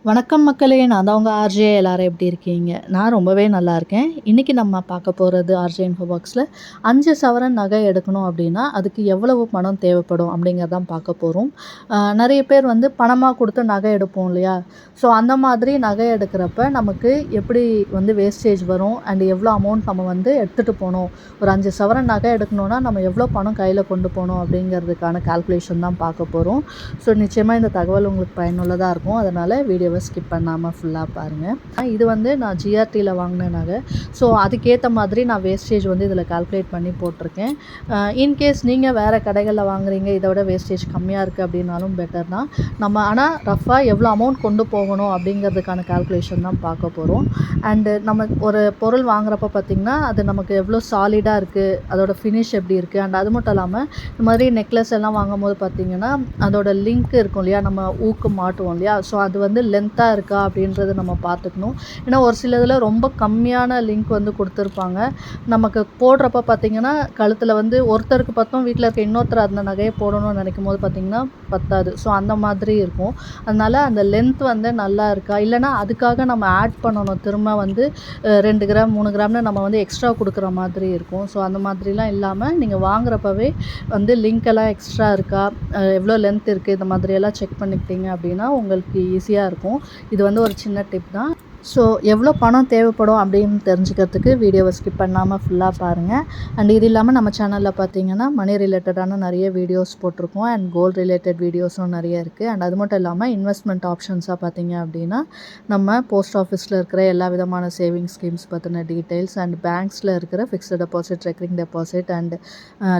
வணக்கம் மக்களே! நான் தான் உங்க ஆர்ஜே. எல்லாரும் எப்படி இருக்கீங்க? நான் ரொம்பவே நல்லா இருக்கேன். இன்னைக்கு நம்ம பார்க்க போறது ஆர்ஜே இன்ஃபோ பாக்ஸ்ல 5 சவரன் நகை எடுக்கணும் அப்படின்னா, அதுக்கு எவ்வளவு பணம் தேவைப்படும் அப்படிங்கிறது தான் பார்க்க போறோம். நெறைய பேர் வந்து பணமா குடுத்து நகை எடுப்போம் இல்லையா? ஸோ அந்த மாதிரி நகை எடுக்கிறப்ப நமக்கு எப்படி வந்து வேஸ்டேஜ் வரும் அண்ட் எவ்வளோ அமௌண்ட் நம்ம வந்து எடுத்துட்டு போணும். ஒரு 5 சவரன் நகை எடுக்கணும்னா நம்ம எவ்வளோ பணம் கையில கொண்டு போணும் அப்படிங்கிறதுக்கான கால்குலேஷன் தான் பார்க்க போறோம். ஸோ நிச்சயமா இந்த தகவல் உங்களுக்கு பயனுள்ளதா இருக்கும். அதனால வீடியோவை ஸ்கிப் பண்ணாமல் ஃபுல்லாக பாருங்கள். இது வந்து நான் ஜிஆர்டியில் வாங்கின நகை. ஸோ அதுக்கேற்ற மாதிரி நான் வேஸ்டேஜ் வந்து இதில் கால்குலேட் பண்ணி போட்டிருக்கேன். இன்கேஸ் நீங்கள் வேறு கடைகளில் வாங்குறீங்க, இதை விட வேஸ்டேஜ் கம்மியாக இருக்குது அப்படின்னாலும் பெட்டர் தான். நம்ம ஆனால் ரஃபாக எவ்வளோ அமௌண்ட் கொண்டு போகணும் அப்படிங்கிறதுக்கான கால்குலேஷன் தான் பார்க்க போகிறோம். அண்டு நம்ம ஒரு பொருள் வாங்குறப்ப பார்த்திங்கன்னா அது நமக்கு எவ்வளோ சாலிடாக இருக்குது, அதோட ஃபினிஷ் எப்படி இருக்குது, அண்ட் அது மட்டும் இல்லாமல் இந்த மாதிரி நெக்லஸ் எல்லாம் வாங்கும்போது பார்த்திங்கன்னா அதோட லிங்க் இருக்கும் இல்லையா, நம்ம ஊக்கு மாட்டுவோம் இல்லையா, ஸோ அது வந்து லென்த்தாக இருக்கா அப்படின்றத நம்ம பார்த்துக்கணும். ஏன்னா ஒரு சில இதில் ரொம்ப கம்மியான லிங்க் வந்து கொடுத்துருப்பாங்க. நமக்கு போடுறப்ப பார்த்திங்கன்னா கழுத்தில் வந்து ஒருத்தருக்கு பார்த்தோம், வீட்டில் இருக்க இன்னொருத்தர் அந்த நகையை போடணும்னு நினைக்கும் போது பார்த்திங்கன்னா பத்தாது. ஸோ அந்த மாதிரி இருக்கும். அதனால் அந்த லென்த் வந்து நல்லா இருக்கா, இல்லைனா அதுக்காக நம்ம ஆட் பண்ணணும், திரும்ப வந்து 2 கிராம் 3 கிராம்னு நம்ம வந்து எக்ஸ்ட்ரா கொடுக்குற மாதிரி இருக்கும். ஸோ அந்த மாதிரிலாம் இல்லாமல் நீங்கள் வாங்குறப்பவே வந்து லிங்க்கெல்லாம் எக்ஸ்ட்ரா இருக்கா, எவ்வளோ லென்த் இருக்குது, இந்த மாதிரியெல்லாம் செக் பண்ணிக்கிட்டீங்க அப்படின்னா உங்களுக்கு ஈஸியாக இருக்கும். இது வந்து ஒரு சின்ன டிப் தான். ஸோ எவ்வளோ பணம் தேவைப்படும் அப்படின்னு தெரிஞ்சுக்கிறதுக்கு வீடியோவை ஸ்கிப் பண்ணாமல் ஃபுல்லாக பாருங்கள். அண்ட் இது இல்லாமல் நம்ம சேனலில் பார்த்தீங்கன்னா மணி ரிலேட்டடான நிறைய வீடியோஸ் போட்டிருக்கோம். அண்ட் கோல்டு ரிலேட்டட் வீடியோஸும் நிறைய இருக்குது. அண்ட் அது மட்டும் இல்லாமல் இன்வெஸ்ட்மெண்ட் ஆப்ஷன்ஸாக பார்த்தீங்க அப்படின்னா நம்ம போஸ்ட் ஆஃபீஸில் இருக்கிற எல்லா விதமான சேவிங்ஸ் ஸ்கீம்ஸ் பற்றின டீட்டெயில்ஸ், அண்ட் பேங்க்ஸில் இருக்கிற fixed deposit, recurring deposit, and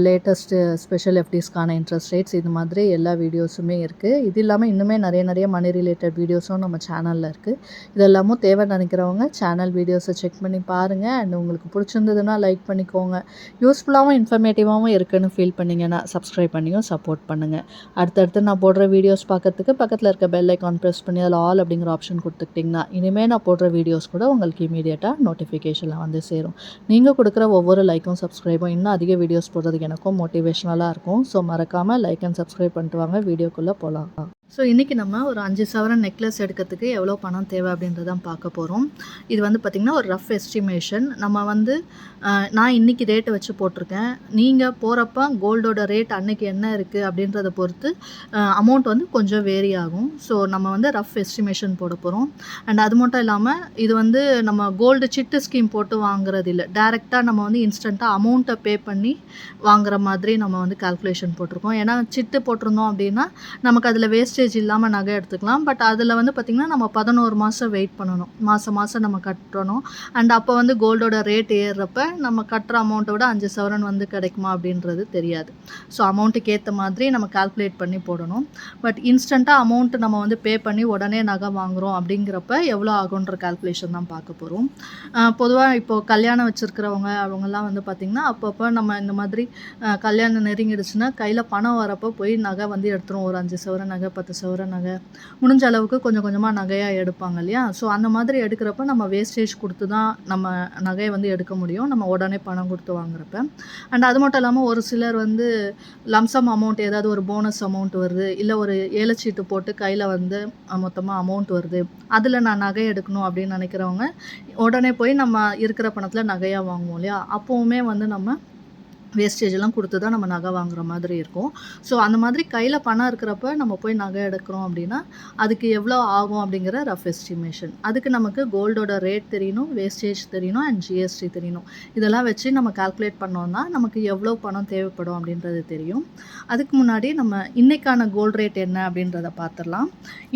latest special எஃப்டிஸ்க்கான இன்ட்ரெஸ்ட் ரேட்ஸ், இது மாதிரி எல்லா வீடியோஸுமே இருக்குது. இது இல்லாமல் இன்னுமே நிறைய மணி ரிலேட்டட் வீடியோஸும் நம்ம சேனலில் இருக்குது. இதெல்லாமும் தேவை நினைக்கிறவங்க சேனல் வீடியோஸை செக் பண்ணி பாருங்கள். அண்ட் உங்களுக்கு பிடிச்சிருந்ததுன்னா லைக் பண்ணிக்கோங்க. யூஸ்ஃபுல்லாகவும் இன்ஃபர்மேட்டிவாகவும் இருக்குதுன்னு ஃபீல் பண்ணிங்கன்னா சப்ஸ்கிரைப் பண்ணியும் சப்போர்ட் பண்ணுங்கள். அடுத்தடுத்து நான் போடுற வீடியோஸ் பார்க்கறதுக்கு பக்கத்தில் இருக்க பெல் ஐக்கான் ப்ரெஸ் பண்ணி அதில் ஆல் அப்படிங்கிற ஆப்ஷன் கொடுத்துக்கிட்டிங்கன்னா இனிமேல் நான் போடுற வீடியோஸ் கூட உங்களுக்கு இமீடியட்டாக நோட்டிஃபிகேஷனில் வந்து சேரும். நீங்கள் கொடுக்குற ஒவ்வொரு லைக்கும் சப்ஸ்கிரைபும் இன்னும் அதிக வீடியோஸ் போடுறதுக்கு எனக்கும் மோட்டிவேஷ்னலாக இருக்கும். ஸோ மறக்காமல் லைக் அண்ட் சப்ஸ்கிரைப் பண்ணிட்டு வாங்க. வீடியோக்குள்ளே போகலாம். ஸோ இன்றைக்கி நம்ம ஒரு 5 சவரன் நெக்லஸ் எடுக்கிறதுக்கு எவ்வளோ பணம் தேவை அப்படின்றதான் பார்க்க போகிறோம். இது வந்து பார்த்திங்கன்னா ஒரு ரஃப் எஸ்டிமேஷன். நம்ம வந்து நான் இன்றைக்கி ரேட்டை வச்சு போட்டிருக்கேன். நீங்கள் போகிறப்ப கோல்டோட ரேட் அன்றைக்கி என்ன இருக்குது அப்படின்றத பொறுத்து அமௌண்ட் வந்து கொஞ்சம் வேரி ஆகும். ஸோ நம்ம வந்து ரஃப் எஸ்டிமேஷன் போட போகிறோம். அண்ட் அது மட்டும் இல்லாமல் இது வந்து நம்ம கோல்டு சிட்டு ஸ்கீம் போட்டு வாங்குறது இல்லை, டேரெக்டாக நம்ம வந்து இன்ஸ்டண்ட்டாக அமௌண்ட்டை பே பண்ணி வாங்குற மாதிரி நம்ம வந்து கால்குலேஷன் போட்டிருக்கோம். ஏன்னா சிட்டு போட்டிருந்தோம் அப்படின்னா நமக்கு அதில் வேஸ்டேஜ் இல்லாமல் நகை எடுத்துக்கலாம். பட் அதில் வந்து பார்த்திங்கன்னா நம்ம 11 மாதம் வெயிட் பண்ணணும், மாதம் நம்ம கட்டணும். அண்ட் அப்போ வந்து கோல்டோட ரேட் ஏறுறப்ப நம்ம கட்டுற அமௌண்ட்டை விட 5 சவரன் வந்து கிடைக்குமா அப்படின்றது தெரியாது. ஸோ அமௌண்ட்டுக்கு ஏற்ற மாதிரி நம்ம கால்குலேட் பண்ணி போடணும். பட் இன்ஸ்டண்ட்டாக அமௌண்ட்டு நம்ம வந்து பே பண்ணி உடனே நகை வாங்குகிறோம் அப்படிங்கிறப்ப எவ்வளோ ஆகுன்ற கால்குலேஷன் தான் பார்க்க போகிறோம். பொதுவாக இப்போது கல்யாணம் வச்சுருக்கிறவங்க அவங்கெல்லாம் வந்து பார்த்திங்கன்னா அப்பப்போ நம்ம இந்த மாதிரி கல்யாணம் நெருங்கிடுச்சுன்னா கையில் பணம் வரப்போ போய் நகை வந்து எடுத்துரும். ஒரு 5 சவரன் நகை, 10 சவரன் நகை, முடிஞ்ச அளவுக்கு கொஞ்சம் கொஞ்சமாக நகையாக எடுப்பாங்க இல்லையா. ஸோ அந்த மாதிரி எடுக்கிறப்ப நம்ம வேஸ்டேஜ் கொடுத்து தான் நம்ம நகையை வந்து எடுக்க முடியும், நம்ம உடனே பணம் கொடுத்து வாங்குறப்ப. அண்ட் அது மட்டும் இல்லாமல் ஒரு சிலர் வந்து லம்சம் அமௌண்ட், ஏதாவது ஒரு போனஸ் அமௌண்ட் வருது, இல்லை ஒரு ஏலச்சீட்டு போட்டு கையில் வந்து மொத்தமாக அமௌண்ட் வருது, அதில் நான் நகை எடுக்கணும் அப்படின்னு நினைக்கிறவங்க உடனே போய் நம்ம இருக்கிற பணத்தில் நகையாக வாங்குவோம் இல்லையா. அப்போவுமே வந்து நம்ம வேஸ்டேஜெல்லாம் கொடுத்து தான் நம்ம நகை வாங்குற மாதிரி இருக்கும். ஸோ அந்த மாதிரி கையில் பணம் இருக்கிறப்ப நம்ம போய் நகை எடுக்கிறோம் அப்படின்னா அதுக்கு எவ்வளோ ஆகும் அப்படிங்கிற ரஃப் எஸ்டிமேஷன். அதுக்கு நமக்கு கோல்டோட ரேட் தெரியணும், வேஸ்டேஜ் தெரியணும், அண்ட் ஜிஎஸ்டி தெரியணும். இதெல்லாம் வச்சு நம்ம கால்குலேட் பண்ணோம்னா நமக்கு எவ்வளோ பணம் தேவைப்படும் அப்படின்றது தெரியும். அதுக்கு முன்னாடி நம்ம இன்றைக்கான கோல்டு ரேட் என்ன அப்படின்றத பார்த்துடலாம்.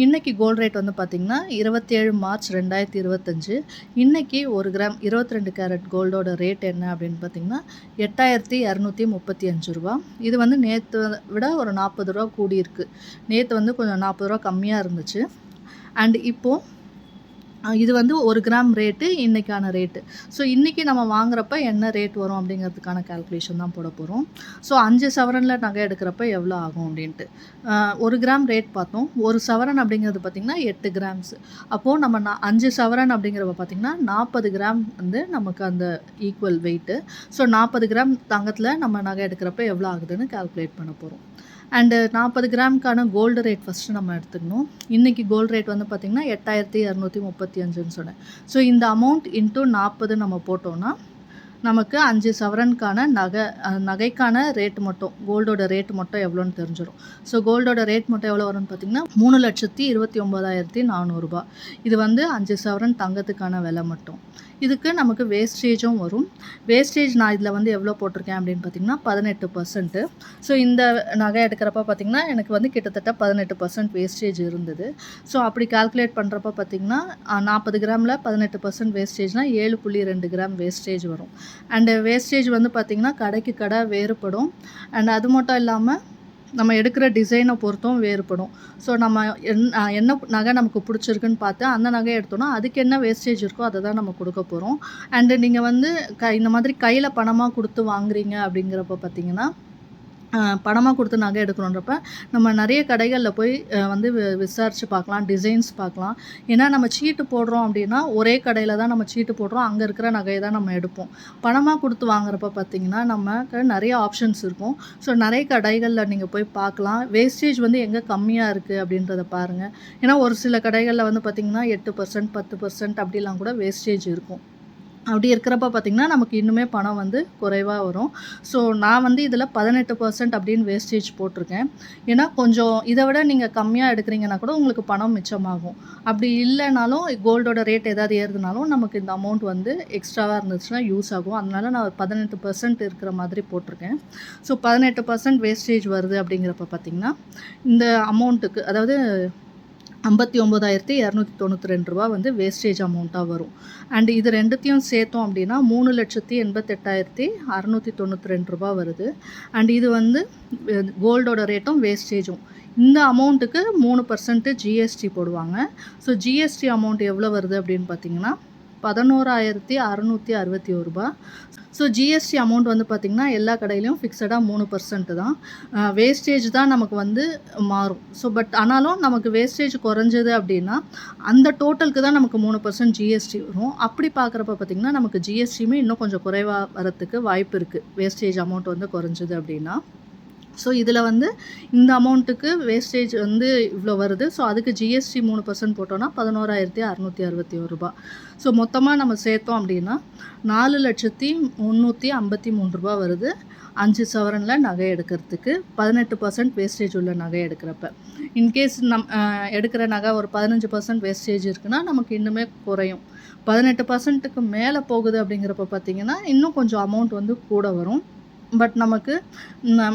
இன்றைக்கி கோல்டு ரேட் வந்து பார்த்திங்கன்னா 27 மார்ச் 2025. இன்றைக்கி 1 கிராம் 22 கேரட் கோல்டோட ரேட் என்ன அப்படின்னு பார்த்திங்கன்னா 8235 ரூபா. இது வந்து நேற்று விட ஒரு 40 ரூபா கூடியிருக்கு. நேற்று வந்து கொஞ்சம் 40 ரூபா கம்மியாக இருந்துச்சு. அண்ட் இப்போது இது வந்து 1 கிராம் ரேட்டு இன்றைக்கான ரேட்டு. ஸோ இன்றைக்கி நம்ம வாங்குறப்ப என்ன ரேட் வரும் அப்படிங்கிறதுக்கான கால்குலேஷன் தான் போட போகிறோம். ஸோ 5 சவரனில் நகை எடுக்கிறப்ப எவ்வளோ ஆகும் அப்படின்ட்டு 1 கிராம் ரேட் பார்த்தோம். 1 சவரன் அப்படிங்கிறது பார்த்திங்கன்னா 8 கிராம்ஸ். அப்போது நம்ம 5 சவரன் அப்படிங்கிறப்ப பார்த்திங்கன்னா 40 கிராம் வந்து நமக்கு அந்த ஈக்குவல் வெயிட்டு. ஸோ 40 கிராம் தங்கத்தில் நம்ம நகை எடுக்கிறப்ப எவ்வளோ ஆகுதுன்னு கால்குலேட் பண்ண போகிறோம். அண்டு 40 கிராமுக்கான கோல்டு ரேட் ஃபஸ்ட்டு நம்ம எடுத்துக்கணும். இன்றைக்கி கோல்டு ரேட் வந்து பார்த்திங்கன்னா 8235ன்னு சொன்னேன். ஸோ இந்த அமௌண்ட் இன்ட்டு 40 நம்ம போட்டோம்னா நமக்கு 5 சவரனுக்கான நகைக்கான ரேட் மட்டும் கோல்டோட ரேட் மட்டும் எவ்வளோன்னு தெரிஞ்சிடும். ஸோ கோல்டோட ரேட் மட்டும் எவ்வளோ வரும்னு பார்த்திங்கன்னா 3,29,400 ரூபா. இது வந்து 5 சவரன் தங்கத்துக்கான விலை மட்டும். இதுக்கு நமக்கு வேஸ்டேஜும் வரும். வேஸ்டேஜ் நான் இதில் வந்து எவ்வளோ போட்டிருக்கேன் அப்படின்னு பார்த்திங்கன்னா 18%. ஸோ இந்த நகை எடுக்கிறப்ப பார்த்திங்கன்னா எனக்கு வந்து கிட்டத்தட்ட 18% வேஸ்டேஜ் இருந்தது. ஸோ அப்படி கால்குலேட் பண்ணுறப்ப பார்த்திங்கன்னா 40 கிராமில் 18% வேஸ்டேஜ்னால் 7.2 கிராம் வேஸ்டேஜ் வரும். அண்டு வேஸ்டேஜ் வந்து பார்த்திங்கன்னா கடைக்கு கடை வேறுபடும். அண்ட் அது மட்டும் இல்லாமல் நம்ம எடுக்கிற டிசைனை பொறுத்தும் வேறுபடும். ஸோ நம்ம என்ன நகை நமக்கு பிடிச்சிருக்குன்னு பார்த்து அந்த நகையை எடுத்தோன்னா அதுக்கு என்ன வேஸ்டேஜ் இருக்கோ அதை தான் நம்ம கொடுக்க போகிறோம். அண்டு நீங்கள் வந்து இந்த மாதிரி கையில் பணமாக கொடுத்து வாங்குறீங்க அப்படிங்கிறப்ப பார்த்திங்கன்னா பணமாக கொடுத்து நகை எடுக்கணுன்றப்ப நம்ம நிறைய கடைகளில் போய் வந்து விசாரித்து பார்க்கலாம், டிசைன்ஸ் பார்க்கலாம். ஏன்னா நம்ம சீட்டு போடுறோம் அப்படின்னா ஒரே கடையில் தான் நம்ம சீட்டு போடுறோம், அங்கே இருக்கிற நகையை தான் நம்ம எடுப்போம். பணமாக கொடுத்து வாங்குறப்ப பார்த்திங்கன்னா நமக்கு நிறைய ஆப்ஷன்ஸ் இருக்கும். ஸோ நிறைய கடைகளில் நீங்கள் போய் பார்க்கலாம். வேஸ்டேஜ் வந்து எங்கே கம்மியாக இருக்குது அப்படின்றத பாருங்கள். ஏன்னா ஒரு சில கடைகளில் வந்து பார்த்திங்கன்னா 8%, 10% அப்படிலாம் கூட வேஸ்டேஜ் இருக்கும். அப்படி இருக்கிறப்ப பார்த்திங்கன்னா நமக்கு இன்னுமே பணம் வந்து குறைவாக வரும். ஸோ நான் வந்து இதில் 18% அப்படின்னு வேஸ்டேஜ் போட்டிருக்கேன். ஏன்னா கொஞ்சம் இதை விட நீங்கள் கம்மியாக எடுக்கிறீங்கன்னா கூட உங்களுக்கு பணம் மிச்சமாகும். அப்படி இல்லைனாலும் கோல்டோட ரேட் ஏதாவது ஏறுதுனாலும் நமக்கு இந்த அமௌண்ட் வந்து எக்ஸ்ட்ராவாக இருந்துச்சுன்னா யூஸ் ஆகும். அதனால நான் 18% இருக்கிற மாதிரி போட்டிருக்கேன். ஸோ 18% வேஸ்டேஜ் வருது அப்படிங்கிறப்ப பார்த்திங்கன்னா இந்த அமௌண்ட்டுக்கு அதாவது 59,292 ரூபா வந்து வேஸ்டேஜ் அமௌண்ட்டாக வரும். அண்டு இது ரெண்டுத்தையும் சேர்த்தோம் அப்படின்னா 3,88,692 ரூபா வருது. அண்டு இது வந்து கோல்டோட ரேட்டும் வேஸ்டேஜும். இந்த அமௌண்ட்டுக்கு 3% ஜிஎஸ்டி போடுவாங்க. ஸோ ஜிஎஸ்டி அமௌண்ட் எவ்வளோ வருது அப்படின்னு பார்த்திங்கன்னா 11,661 ரூபா. ஸோ ஜிஎஸ்டி அமௌண்ட் வந்து பார்த்திங்கன்னா எல்லா கடையிலையும் ஃபிக்ஸடாக 3% தான். வேஸ்டேஜ் தான் நமக்கு வந்து மாறும். ஸோ ஆனாலும் நமக்கு வேஸ்டேஜ் குறைஞ்சது அப்படின்னா அந்த டோட்டலுக்கு தான் நமக்கு 3% ஜிஎஸ்டி வரும். அப்படி பார்க்குறப்ப பார்த்திங்கன்னா நமக்கு ஜிஎஸ்டியுமே இன்னும் கொஞ்சம் குறைவாக வரத்துக்கு வாய்ப்பு இருக்குது, வேஸ்டேஜ் அமௌண்ட் வந்து குறைஞ்சது அப்படின்னா. ஸோ இதில் வந்து இந்த அமௌண்ட்டுக்கு வேஸ்டேஜ் வந்து இவ்வளோ வருது. ஸோ அதுக்கு ஜிஎஸ்டி 3% போட்டோன்னா 11,661 ரூபா. ஸோ மொத்தமாக நம்ம சேர்த்தோம் அப்படின்னா 4,353 ரூபா வருது 5 சவரனில் நகை எடுக்கிறதுக்கு. 18% வேஸ்டேஜ் உள்ள நகை எடுக்கிறப்ப. இன்கேஸ் எடுக்கிற நகை ஒரு 15% வேஸ்டேஜ் இருக்குன்னா நமக்கு இன்னுமே குறையும். 18%க்கு மேலே போகுது அப்படிங்கிறப்ப பார்த்திங்கன்னா இன்னும் கொஞ்சம் அமௌண்ட் வந்து கூட வரும். பட் நமக்கு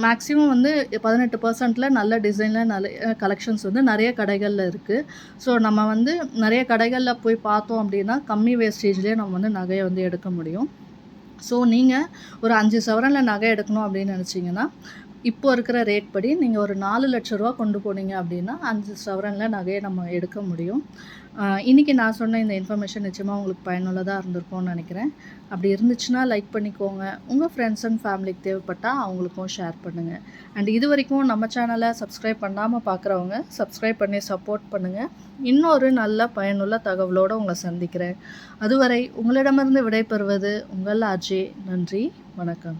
மேக்ஸிமம் வந்து 18%ல் நல்ல டிசைனில் நல்ல கலெக்ஷன்ஸ் வந்து நிறைய கடைகளில் இருக்குது. ஸோ நம்ம வந்து நிறைய கடைகளில் போய் பார்த்தோம் அப்படின்னா கம்மி வேஸ்டேஜ்லேயே நம்ம வந்து நகையை வந்து எடுக்க முடியும். ஸோ நீங்கள் ஒரு 5 சவரனில் நகை எடுக்கணும் அப்படின்னு நினச்சிங்கன்னா இப்போ இருக்கிற ரேட் படி நீங்கள் ஒரு 4 லட்ச ரூபா கொண்டு போனீங்க அப்படின்னா 5 சவரனில் நகையை நம்ம எடுக்க முடியும். இன்றைக்கி நான் சொன்ன இந்த இன்ஃபர்மேஷன் நிச்சயமாக உங்களுக்கு பயனுள்ளதாக இருந்திருக்கும்னு நினைக்கிறேன். அப்படி இருந்துச்சுன்னா லைக் பண்ணிக்கோங்க. உங்கள் ஃப்ரெண்ட்ஸ் அண்ட் ஃபேமிலிக்கு தேவைப்பட்டால் அவங்களுக்கும் ஷேர் பண்ணுங்கள். அண்ட் இது வரைக்கும் நம்ம சேனலை சப்ஸ்கிரைப் பண்ணாமல் பார்க்குறவங்க சப்ஸ்கிரைப் பண்ணி சப்போர்ட் பண்ணுங்கள். இன்னொரு நல்ல பயனுள்ள தகவலோடு உங்களை சந்திக்கிறேன். அதுவரை உங்களிடமிருந்து விடைபெறுவது உங்கள் அஜய். நன்றி, வணக்கம்.